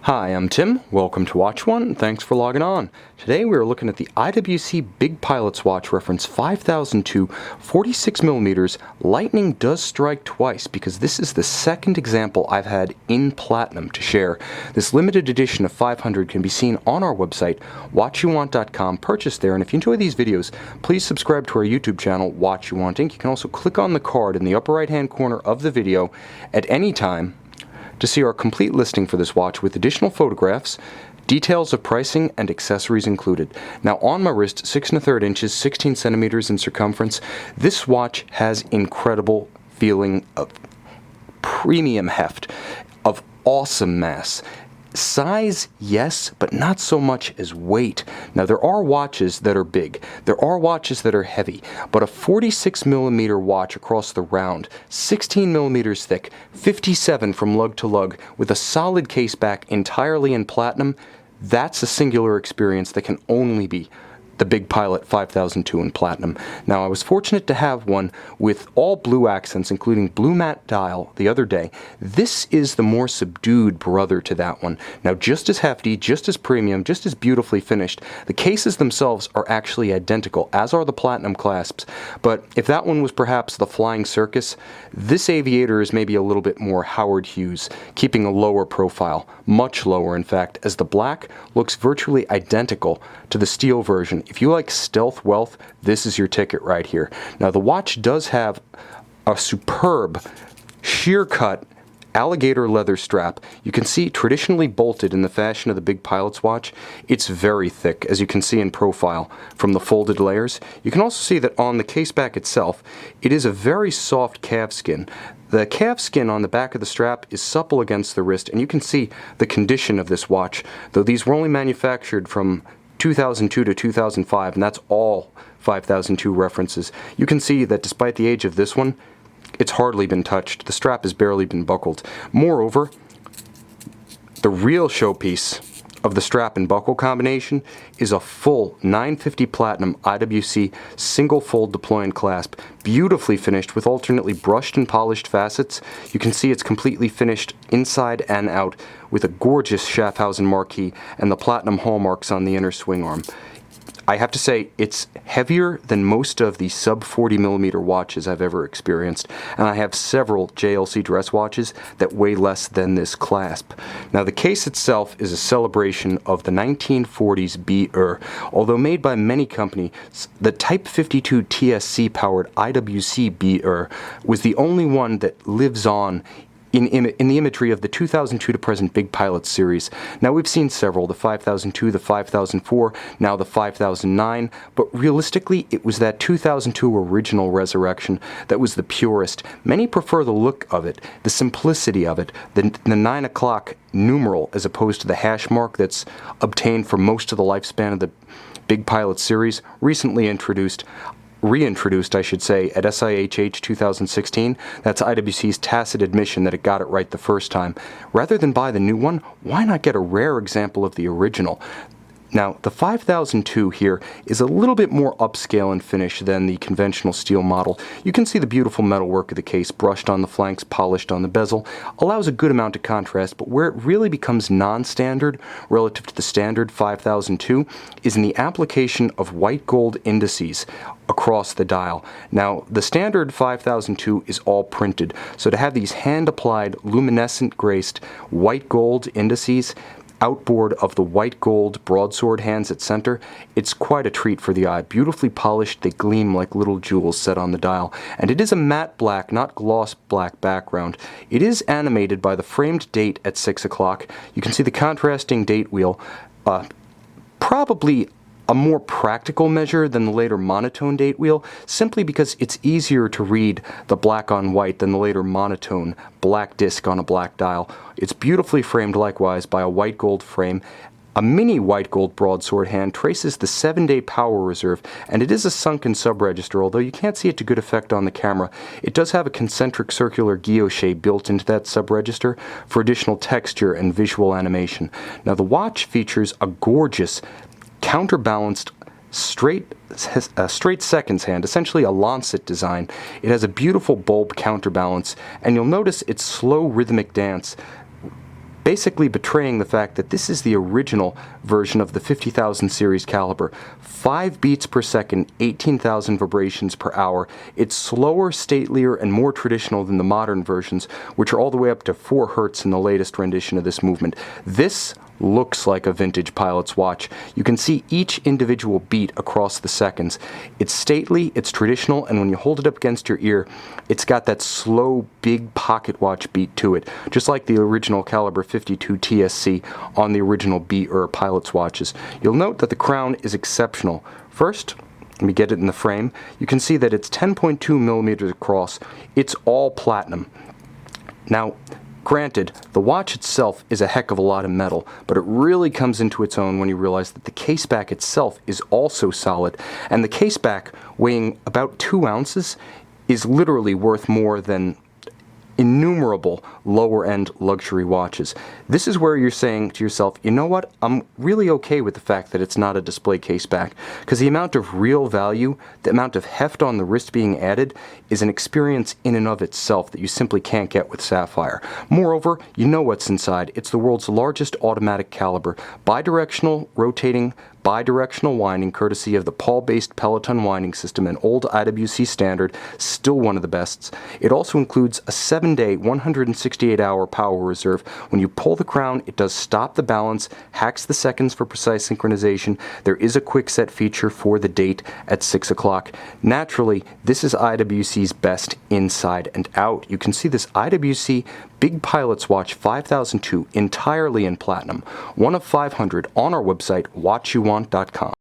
Hi, I'm Tim. Welcome to Watch One. Thanks for logging on. Today we are looking at the IWC Big Pilot's Watch reference 5002 46mm. Lightning does strike twice because this is the second example I've had in platinum to share. This limited edition of 500 can be seen on our website, watchyouwant.com. Purchase there, and if you enjoy these videos, please subscribe to our YouTube channel, Watch You Want Inc. You can also click on the card in the upper right hand corner of the video at any time to see our complete listing for this watch with additional photographs, details of pricing, and accessories included. Now on my wrist, 6 1/3 inches, 16 centimeters in circumference, this watch has incredible feeling of premium heft, of awesome mass. Size, yes, but not so much as weight. Now there are watches that are big, there are watches that are heavy, but a 46mm watch across the round, 16mm thick, 57 from lug to lug, with a solid case back entirely in platinum, that's a singular experience that can only be the Big Pilot 5002 in platinum. Now I was fortunate to have one with all blue accents, including blue matte dial, the other day. This is the more subdued brother to that one. Now just as hefty, just as premium, just as beautifully finished. The cases themselves are actually identical, as are the platinum clasps, but if that one was perhaps the Flying Circus, this aviator is maybe a little bit more Howard Hughes, keeping a lower profile, much lower in fact, as the black looks virtually identical to the steel version. If you like stealth wealth, this is your ticket right here. Now the watch does have a superb sheer cut alligator leather strap. You can see traditionally bolted in the fashion of the Big Pilot's watch. It's very thick, as you can see in profile from the folded layers. You can also see that on the case back itself, it is a very soft calf skin. The calf skin on the back of the strap is supple against the wrist, and you can see the condition of this watch, though these were only manufactured from 2002 to 2005, and that's all 5002 references. You can see that despite the age of this one, it's hardly been touched. The strap has barely been buckled. Moreover, the real showpiece of the strap and buckle combination is a full 950 platinum IWC single fold deploying clasp, beautifully finished with alternately brushed and polished facets. You can see it's completely finished inside and out with a gorgeous Schaffhausen marquee and the platinum hallmarks on the inner swing arm. I have to say, it's heavier than most of the sub 40mm watches I've ever experienced, and I have several JLC dress watches that weigh less than this clasp. Now the case itself is a celebration of the 1940s BR. Although made by many companies, the Type 52 TSC powered IWC BR was the only one that lives on in the imagery of the 2002 to present Big Pilot series. Now we've seen several, the 5002, the 5004, now the 5009, but realistically it was that 2002 original resurrection that was the purest. Many prefer the look of it, the simplicity of it, the 9 o'clock numeral as opposed to the hash mark that's obtained for most of the lifespan of the Big Pilot series, reintroduced, I should say, at SIHH 2016. That's IWC's tacit admission that it got it right the first time. Rather than buy the new one, why not get a rare example of the original? Now, the 5002 here is a little bit more upscale in finish than the conventional steel model. You can see the beautiful metalwork of the case, brushed on the flanks, polished on the bezel, allows a good amount of contrast, but where it really becomes non-standard relative to the standard 5002 is in the application of white gold indices across the dial. Now, the standard 5002 is all printed, so to have these hand-applied, luminescent graced white gold indices outboard of the white gold broadsword hands at center, it's quite a treat for the eye. Beautifully polished, they gleam like little jewels set on the dial. And it is a matte black, not gloss black background. It is animated by the framed date at 6 o'clock. You can see the contrasting date wheel, probably a more practical measure than the later monotone date wheel, simply because it's easier to read the black on white than the later monotone black disc on a black dial. It's beautifully framed likewise by a white gold frame. A mini white gold broadsword hand traces the 7-day power reserve, and it is a sunken sub-register, although you can't see it to good effect on the camera. It does have a concentric circular guilloche built into that sub-register for additional texture and visual animation. Now the watch features a gorgeous counterbalanced straight seconds hand, essentially a lancet design. It has a beautiful bulb counterbalance, and you'll notice its slow rhythmic dance basically betraying the fact that this is the original version of the 50,000 series caliber. 5 beats per second, 18,000 vibrations per hour. It's slower, statelier, and more traditional than the modern versions, which are all the way up to 4 Hertz in the latest rendition of this movement. This looks like a vintage pilot's watch. You can see each individual beat across the seconds. It's stately, it's traditional, and when you hold it up against your ear, it's got that slow, big pocket watch beat to it, just like the original caliber 52 TSC on the original pilot's watches. You'll note that the crown is exceptional. First, let me get it in the frame. You can see that it's 10.2 millimeters across. It's all platinum. Now, granted, the watch itself is a heck of a lot of metal, but it really comes into its own when you realize that the caseback itself is also solid, and the caseback, weighing about 2 ounces, is literally worth more than innumerable lower-end luxury watches. This is where you're saying to yourself, you know what, I'm really okay with the fact that it's not a display case back, because the amount of real value, the amount of heft on the wrist being added, is an experience in and of itself that you simply can't get with Sapphire. Moreover, you know what's inside. It's the world's largest automatic caliber, bidirectional, rotating, bidirectional winding, courtesy of the Paul-based Peloton winding system, an old IWC standard, still one of the best. It also includes a 7-day, 168-hour power reserve. When you pull the crown, it does stop the balance, hacks the seconds for precise synchronization. There is a quick set feature for the date at 6 o'clock. Naturally, this is IWC's best inside and out. You can see this IWC Big Pilot's Watch 5002 entirely in platinum, one of 500 on our website, watchyoumwant.com.